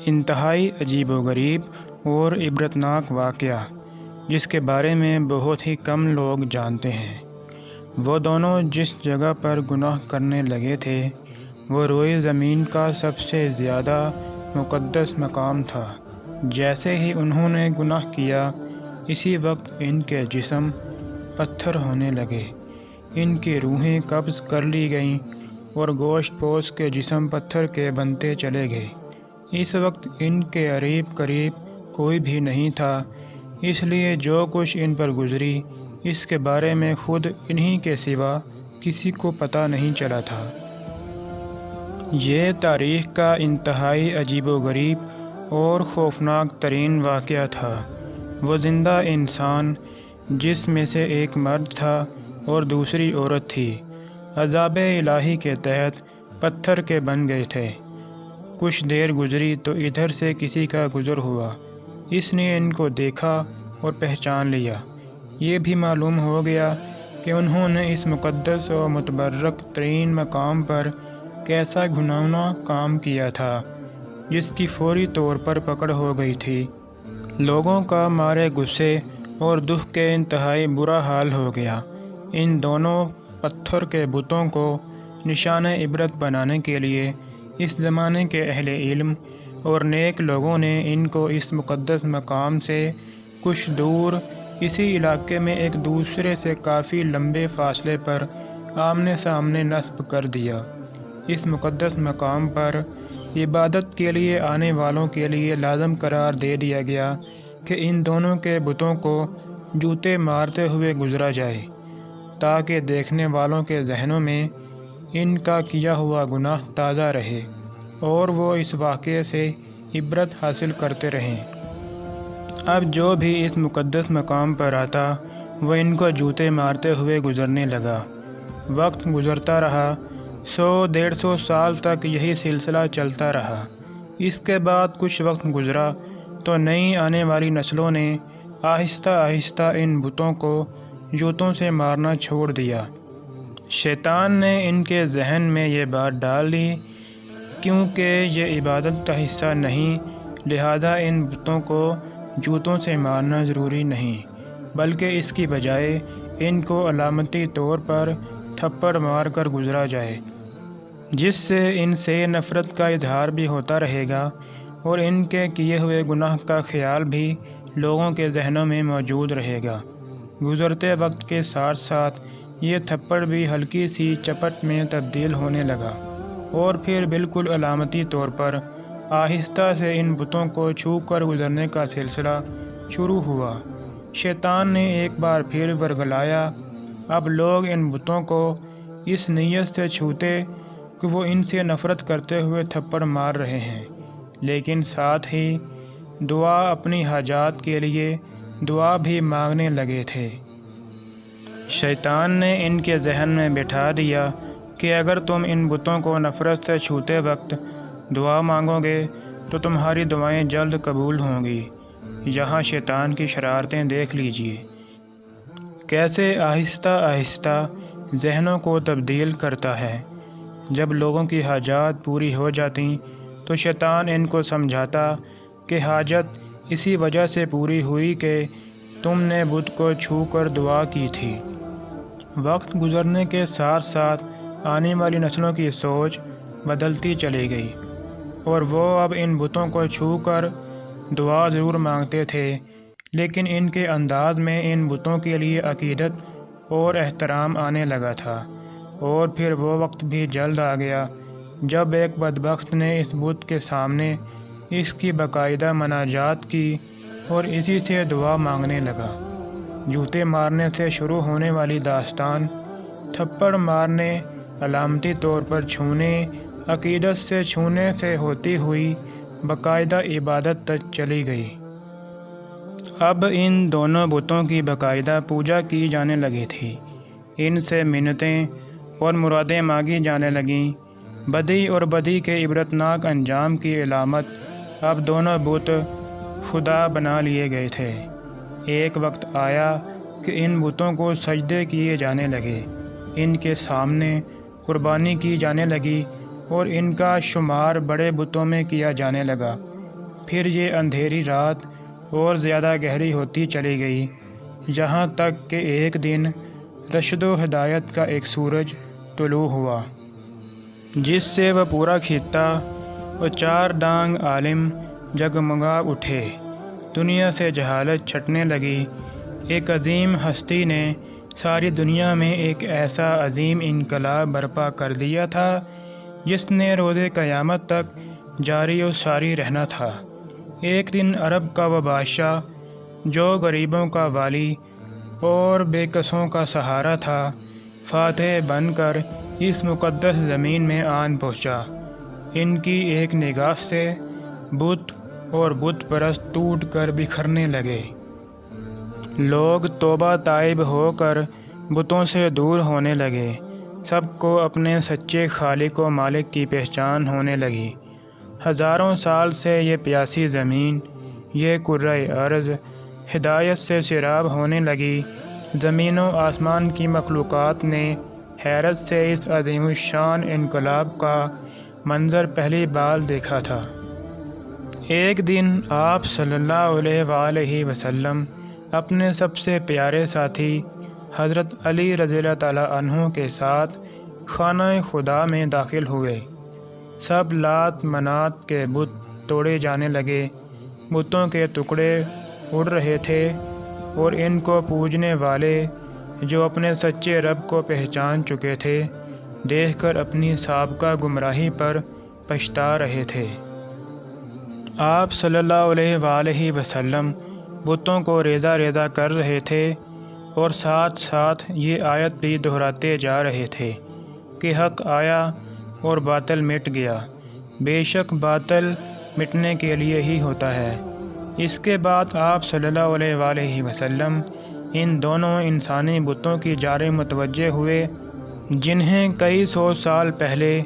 انتہائی عجیب و غریب اور عبرتناک واقعہ جس کے بارے میں بہت ہی کم لوگ جانتے ہیں۔ وہ دونوں جس جگہ پر گناہ کرنے لگے تھے وہ روئے زمین کا سب سے زیادہ مقدس مقام تھا۔ جیسے ہی انہوں نے گناہ کیا اسی وقت ان کے جسم پتھر ہونے لگے، ان کی روحیں قبض کر لی گئیں اور گوشت پوش کے جسم پتھر کے بنتے چلے گئے۔ اس وقت ان کے قریب کوئی بھی نہیں تھا، اس لیے جو کچھ ان پر گزری اس کے بارے میں خود انہی کے سوا کسی کو پتہ نہیں چلا تھا۔ یہ تاریخ کا انتہائی عجیب و غریب اور خوفناک ترین واقعہ تھا۔ وہ زندہ انسان جس میں سے ایک مرد تھا اور دوسری عورت تھی، عذاب الہی کے تحت پتھر کے بن گئے تھے۔ کچھ دیر گزری تو ادھر سے کسی کا گزر ہوا، اس نے ان کو دیکھا اور پہچان لیا۔ یہ بھی معلوم ہو گیا کہ انہوں نے اس مقدس و متبرک ترین مقام پر کیسا گھناؤنا کام کیا تھا جس کی فوری طور پر پکڑ ہو گئی تھی۔ لوگوں کا مارے غصے اور دکھ کے انتہائی برا حال ہو گیا۔ ان دونوں پتھر کے بتوں کو نشان عبرت بنانے کے لیے اس زمانے کے اہل علم اور نیک لوگوں نے ان کو اس مقدس مقام سے کچھ دور اسی علاقے میں ایک دوسرے سے کافی لمبے فاصلے پر آمنے سامنے نصب کر دیا۔ اس مقدس مقام پر عبادت کے لیے آنے والوں کے لیے لازم قرار دے دیا گیا کہ ان دونوں کے بتوں کو جوتے مارتے ہوئے گزرا جائے تاکہ دیکھنے والوں کے ذہنوں میں ان کا کیا ہوا گناہ تازہ رہے اور وہ اس واقعے سے عبرت حاصل کرتے رہیں۔ اب جو بھی اس مقدس مقام پر آتا وہ ان کو جوتے مارتے ہوئے گزرنے لگا۔ وقت گزرتا رہا، 100-150 سال تک یہی سلسلہ چلتا رہا۔ اس کے بعد کچھ وقت گزرا تو نئی آنے والی نسلوں نے آہستہ آہستہ ان بتوں کو جوتوں سے مارنا چھوڑ دیا۔ شیطان نے ان کے ذہن میں یہ بات ڈال دی کیونکہ یہ عبادت کا حصہ نہیں، لہذا ان بتوں کو جوتوں سے مارنا ضروری نہیں، بلکہ اس کی بجائے ان کو علامتی طور پر تھپڑ مار کر گزرا جائے، جس سے ان سے نفرت کا اظہار بھی ہوتا رہے گا اور ان کے کیے ہوئے گناہ کا خیال بھی لوگوں کے ذہنوں میں موجود رہے گا۔ گزرتے وقت کے ساتھ ساتھ یہ تھپڑ بھی ہلکی سی چپٹ میں تبدیل ہونے لگا اور پھر بالکل علامتی طور پر آہستہ سے ان بتوں کو چھو کر گزرنے کا سلسلہ شروع ہوا۔ شیطان نے ایک بار پھر ورگلایا۔ اب لوگ ان بتوں کو اس نیت سے چھوتے کہ وہ ان سے نفرت کرتے ہوئے تھپڑ مار رہے ہیں، لیکن ساتھ ہی دعا اپنی حاجات کے لیے دعا بھی مانگنے لگے تھے۔ شیطان نے ان کے ذہن میں بٹھا دیا کہ اگر تم ان بتوں کو نفرت سے چھوتے وقت دعا مانگو گے تو تمہاری دعائیں جلد قبول ہوں گی۔ یہاں شیطان کی شرارتیں دیکھ لیجیے، کیسے آہستہ آہستہ ذہنوں کو تبدیل کرتا ہے۔ جب لوگوں کی حاجات پوری ہو جاتیں تو شیطان ان کو سمجھاتا کہ حاجت اسی وجہ سے پوری ہوئی کہ تم نے بت کو چھو کر دعا کی تھی۔ وقت گزرنے کے ساتھ ساتھ آنے والی نسلوں کی سوچ بدلتی چلی گئی اور وہ اب ان بتوں کو چھو کر دعا ضرور مانگتے تھے، لیکن ان کے انداز میں ان بتوں کے لیے عقیدت اور احترام آنے لگا تھا۔ اور پھر وہ وقت بھی جلد آ گیا جب ایک بدبخت نے اس بت کے سامنے اس کی باقاعدہ مناجات کی اور اسی سے دعا مانگنے لگا۔ جوتے مارنے سے شروع ہونے والی داستان تھپڑ مارنے، علامتی طور پر چھونے، عقیدت سے چھونے سے ہوتی ہوئی باقاعدہ عبادت تک چلی گئی۔ اب ان دونوں بتوں کی باقاعدہ پوجا کی جانے لگی تھی، ان سے منتیں اور مرادیں مانگی جانے لگیں۔ بدی اور بدی کے عبرتناک انجام کی علامت اب دونوں بت خدا بنا لیے گئے تھے۔ ایک وقت آیا کہ ان بتوں کو سجدے کیے جانے لگے، ان کے سامنے قربانی کی جانے لگی اور ان کا شمار بڑے بتوں میں کیا جانے لگا۔ پھر یہ اندھیری رات اور زیادہ گہری ہوتی چلی گئی، جہاں تک کہ ایک دن رشد و ہدایت کا ایک سورج طلوع ہوا، جس سے وہ پورا خطہ و 4 ڈانگ عالم جگمگا اٹھے۔ دنیا سے جہالت چھٹنے لگی۔ ایک عظیم ہستی نے ساری دنیا میں ایک ایسا عظیم انقلاب برپا کر دیا تھا جس نے روز قیامت تک جاری و ساری رہنا تھا۔ ایک دن عرب کا وہ بادشاہ جو غریبوں کا والی اور بے کسوں کا سہارا تھا، فاتح بن کر اس مقدس زمین میں آن پہنچا۔ ان کی ایک نگاہ سے بت اور بت پرست ٹوٹ کر بکھرنے لگے۔ لوگ توبہ تائب ہو کر بتوں سے دور ہونے لگے۔ سب کو اپنے سچے خالق و مالک کی پہچان ہونے لگی۔ ہزاروں سال سے یہ پیاسی زمین، یہ کرۂ ارض ہدایت سے سیراب ہونے لگی۔ زمین و آسمان کی مخلوقات نے حیرت سے اس عظیم الشان انقلاب کا منظر پہلی بار دیکھا تھا۔ ایک دن آپ صلی اللہ علیہ وآلہ وسلم اپنے سب سے پیارے ساتھی حضرت علی رضی اللہ تعالیٰ عنہ کے ساتھ خانہ خدا میں داخل ہوئے۔ سب لات منات کے بت توڑے جانے لگے۔ بتوں کے ٹکڑے اڑ رہے تھے اور ان کو پوجنے والے جو اپنے سچے رب کو پہچان چکے تھے، دیکھ کر اپنی سابقہ گمراہی پر پچھتا رہے تھے۔ آپ صلی اللہ علیہ وآلہ وسلم بتوں کو ریزہ ریزہ کر رہے تھے اور ساتھ ساتھ یہ آیت بھی دہراتے جا رہے تھے کہ حق آیا اور باطل مٹ گیا۔ بے شک باطل مٹنے کے لیے ہی ہوتا ہے۔ اس کے بعد آپ صلی اللہ علیہ وآلہ وسلم ان دونوں انسانی بتوں کی جانب متوجہ ہوئے جنہیں کئی سو سال پہلے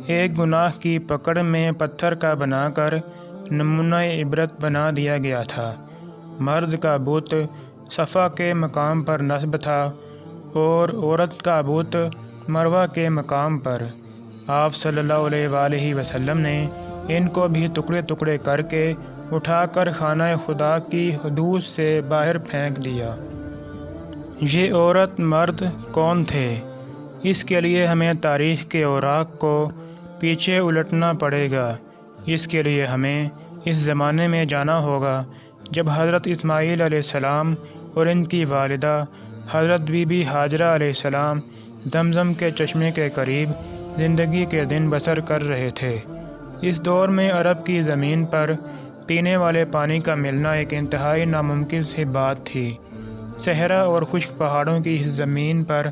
ایک گناہ کی پکڑ میں پتھر کا بنا کر نمونہ عبرت بنا دیا گیا تھا۔ مرد کا بت صفا کے مقام پر نصب تھا اور عورت کا بت مروہ کے مقام پر۔ آپ صلی اللہ علیہ وآلہ وسلم نے ان کو بھی ٹکڑے ٹکڑے کر کے اٹھا کر خانہ خدا کی حدود سے باہر پھینک دیا۔ یہ عورت مرد کون تھے؟ اس کے لیے ہمیں تاریخ کے اوراق کو پیچھے الٹنا پڑے گا۔ اس کے لیے ہمیں اس زمانے میں جانا ہوگا جب حضرت اسماعیل علیہ السلام اور ان کی والدہ حضرت بی بی ہاجرہ علیہ السلام زمزم کے چشمے کے قریب زندگی کے دن بسر کر رہے تھے۔ اس دور میں عرب کی زمین پر پینے والے پانی کا ملنا ایک انتہائی ناممکن سی بات تھی۔ صحرا اور خشک پہاڑوں کی اس زمین پر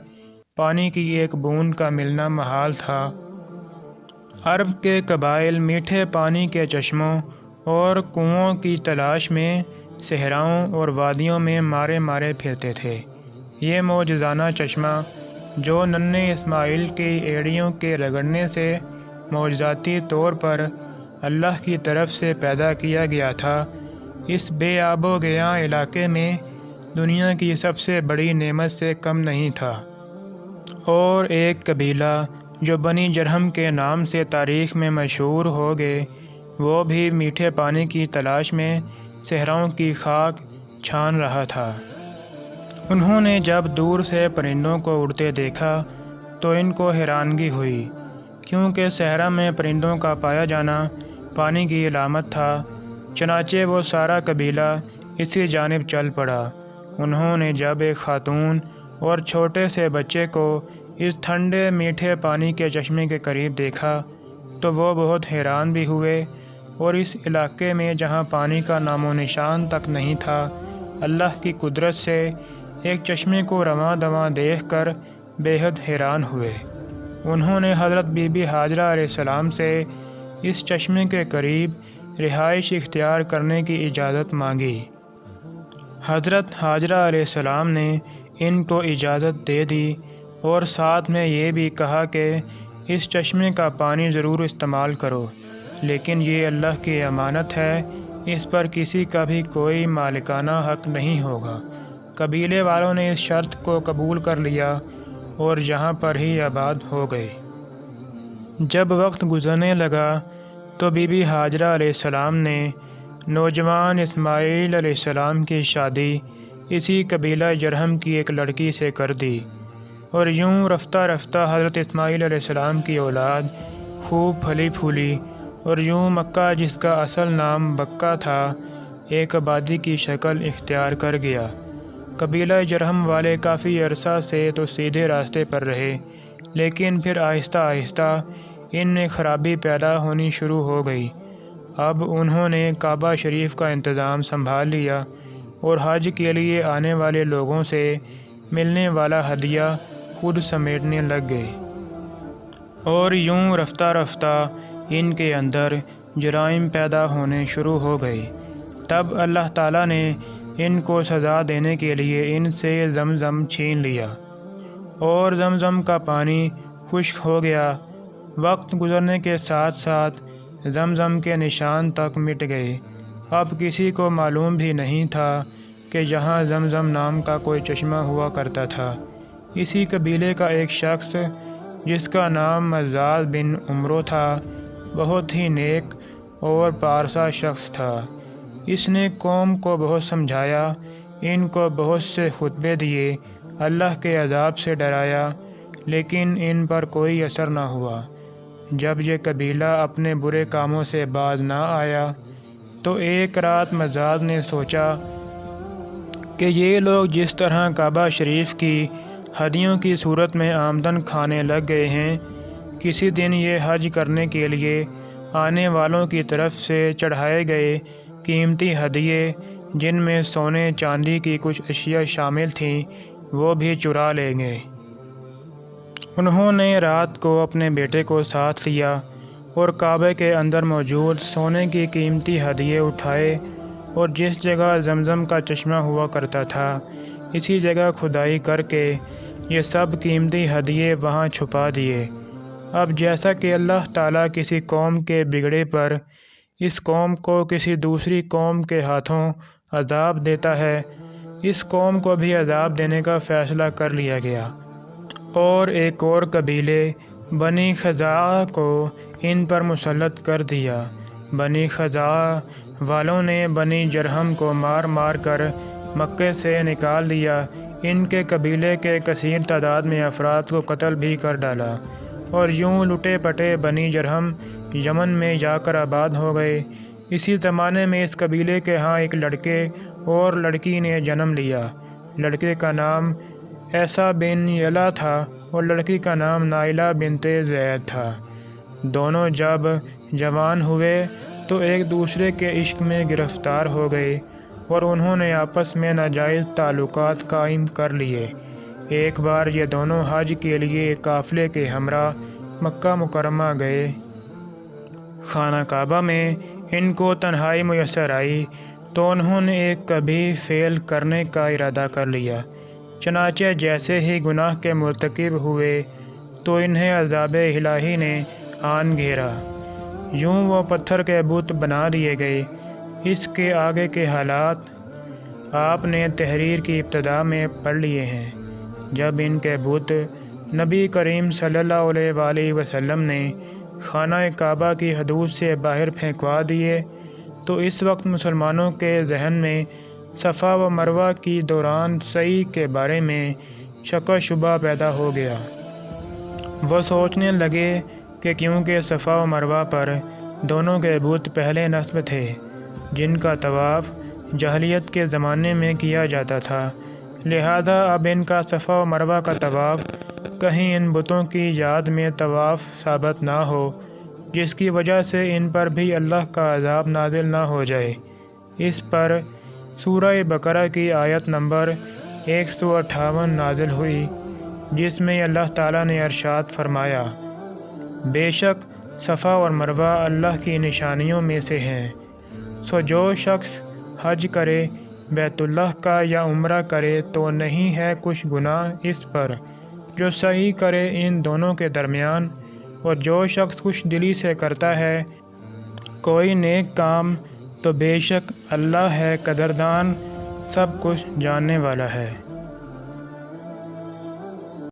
پانی کی ایک بوند کا ملنا محال تھا۔ عرب کے قبائل میٹھے پانی کے چشموں اور کنوؤں کی تلاش میں صحراؤں اور وادیوں میں مارے مارے پھرتے تھے۔ یہ معجزانہ چشمہ جو ننھے اسماعیل کی ایڑیوں کے رگڑنے سے معجزاتی طور پر اللہ کی طرف سے پیدا کیا گیا تھا، اس بے آب و گیاں علاقے میں دنیا کی سب سے بڑی نعمت سے کم نہیں تھا۔ اور ایک قبیلہ جو بنی جرہم کے نام سے تاریخ میں مشہور ہو گئے، وہ بھی میٹھے پانی کی تلاش میں صحراؤں کی خاک چھان رہا تھا۔ انہوں نے جب دور سے پرندوں کو اڑتے دیکھا تو ان کو حیرانگی ہوئی، کیونکہ صحرا میں پرندوں کا پایا جانا پانی کی علامت تھا۔ چنانچہ وہ سارا قبیلہ اسی جانب چل پڑا۔ انہوں نے جب ایک خاتون اور چھوٹے سے بچے کو اس ٹھنڈے میٹھے پانی کے چشمے کے قریب دیکھا تو وہ بہت حیران بھی ہوئے، اور اس علاقے میں جہاں پانی کا نام و نشان تک نہیں تھا، اللہ کی قدرت سے ایک چشمے کو رواں دواں دیکھ کر بے حد حیران ہوئے۔ انہوں نے حضرت بی بی ہاجرہ علیہ السلام سے اس چشمے کے قریب رہائش اختیار کرنے کی اجازت مانگی۔ حضرت ہاجرہ علیہ السلام نے ان کو اجازت دے دی اور ساتھ میں یہ بھی کہا کہ اس چشمے کا پانی ضرور استعمال کرو، لیکن یہ اللہ کی امانت ہے، اس پر کسی کا بھی کوئی مالکانہ حق نہیں ہوگا۔ قبیلے والوں نے اس شرط کو قبول کر لیا اور یہاں پر ہی آباد ہو گئے۔ جب وقت گزرنے لگا تو بی بی ہاجرہ علیہ السلام نے نوجوان اسماعیل علیہ السلام کی شادی اسی قبیلہ جرہم کی ایک لڑکی سے کر دی، اور یوں رفتہ رفتہ حضرت اسماعیل علیہ السلام کی اولاد خوب پھلی پھولی، اور یوں مکہ جس کا اصل نام بکہ تھا ایک آبادی کی شکل اختیار کر گیا۔ قبیلہ جرہم والے کافی عرصہ سے تو سیدھے راستے پر رہے، لیکن پھر آہستہ آہستہ ان میں خرابی پیدا ہونی شروع ہو گئی۔ اب انہوں نے کعبہ شریف کا انتظام سنبھال لیا اور حج کے لیے آنے والے لوگوں سے ملنے والا ہدیہ خود سمیٹنے لگ گئے، اور یوں رفتہ رفتہ ان کے اندر جرائم پیدا ہونے شروع ہو گئے۔ تب اللہ تعالیٰ نے ان کو سزا دینے کے لیے ان سے زمزم چھین لیا، اور زمزم کا پانی خشک ہو گیا۔ وقت گزرنے کے ساتھ ساتھ زمزم کے نشان تک مٹ گئے۔ اب کسی کو معلوم بھی نہیں تھا کہ یہاں زمزم نام کا کوئی چشمہ ہوا کرتا تھا۔ اسی قبیلے کا ایک شخص جس کا نام مزاز بن عمرو تھا، بہت ہی نیک اور پارسا شخص تھا۔ اس نے قوم کو بہت سمجھایا، ان کو بہت سے خطبے دیے، اللہ کے عذاب سے ڈرایا، لیکن ان پر کوئی اثر نہ ہوا۔ جب یہ قبیلہ اپنے برے کاموں سے باز نہ آیا تو ایک رات مزاز نے سوچا کہ یہ لوگ جس طرح کعبہ شریف کی ہدیوں کی صورت میں آمدن کھانے لگ گئے ہیں، کسی دن یہ حج کرنے کے لیے آنے والوں کی طرف سے چڑھائے گئے قیمتی ہدیے، جن میں سونے چاندی کی کچھ اشیاء شامل تھیں، وہ بھی چرا لیں گے۔ انہوں نے رات کو اپنے بیٹے کو ساتھ لیا اور کعبے کے اندر موجود سونے کی قیمتی ہدیے اٹھائے، اور جس جگہ زمزم کا چشمہ ہوا کرتا تھا اسی جگہ کھدائی کر کے یہ سب قیمتی ہدیے وہاں چھپا دیے۔ اب جیسا کہ اللہ تعالیٰ کسی قوم کے بگڑے پر اس قوم کو کسی دوسری قوم کے ہاتھوں عذاب دیتا ہے، اس قوم کو بھی عذاب دینے کا فیصلہ کر لیا گیا، اور ایک اور قبیلے بنی خزاعہ کو ان پر مسلط کر دیا۔ بنی خزاعہ والوں نے بنی جرہم کو مار مار کر مکے سے نکال دیا۔ ان کے قبیلے کے کثیر تعداد میں افراد کو قتل بھی کر ڈالا، اور یوں لٹے پٹے بنی جرہم یمن میں جا کر آباد ہو گئے۔ اسی زمانے میں اس قبیلے کے ہاں ایک لڑکے اور لڑکی نے جنم لیا۔ لڑکے کا نام عیسیٰ بن یلا تھا اور لڑکی کا نام نائلہ بنت زید تھا۔ دونوں جب جوان ہوئے تو ایک دوسرے کے عشق میں گرفتار ہو گئے، اور انہوں نے آپس میں ناجائز تعلقات قائم کر لیے۔ ایک بار یہ دونوں حج کے لیے قافلے کے ہمراہ مکہ مکرمہ گئے۔ خانہ کعبہ میں ان کو تنہائی میسر آئی تو انہوں نے ایک کبھی فعل کرنے کا ارادہ کر لیا۔ چنانچہ جیسے ہی گناہ کے مرتکب ہوئے تو انہیں عذاب الہی نے آن گھیرا۔ یوں وہ پتھر کے بت بنا دیے گئے۔ اس کے آگے کے حالات آپ نے تحریر کی ابتدا میں پڑھ لیے ہیں۔ جب ان کے بت نبی کریم صلی اللہ علیہ وآلہ وسلم نے خانہ کعبہ کی حدود سے باہر پھینکوا دیے تو اس وقت مسلمانوں کے ذہن میں صفا و مروہ کی دوران سعی کے بارے میں شک و شبہ پیدا ہو گیا۔ وہ سوچنے لگے کہ کیونکہ صفا و مروہ پر دونوں کے بت پہلے نصب تھے جن کا طواف جاہلیت کے زمانے میں کیا جاتا تھا، لہذا اب ان کا صفا و مروہ کا طواف کہیں ان بتوں کی یاد میں طواف ثابت نہ ہو، جس کی وجہ سے ان پر بھی اللہ کا عذاب نازل نہ ہو جائے۔ اس پر سورہ بقرہ کی آیت نمبر 158 نازل ہوئی، جس میں اللہ تعالیٰ نے ارشاد فرمایا، بے شک صفا اور مروہ اللہ کی نشانیوں میں سے ہیں، سو جو شخص حج کرے بیت اللہ کا یا عمرہ کرے تو نہیں ہے کچھ گناہ اس پر، جو صحیح کرے ان دونوں کے درمیان، اور جو شخص خوش دلی سے کرتا ہے کوئی نیک کام تو بے شک اللہ ہے قدردان، سب کچھ جاننے والا ہے۔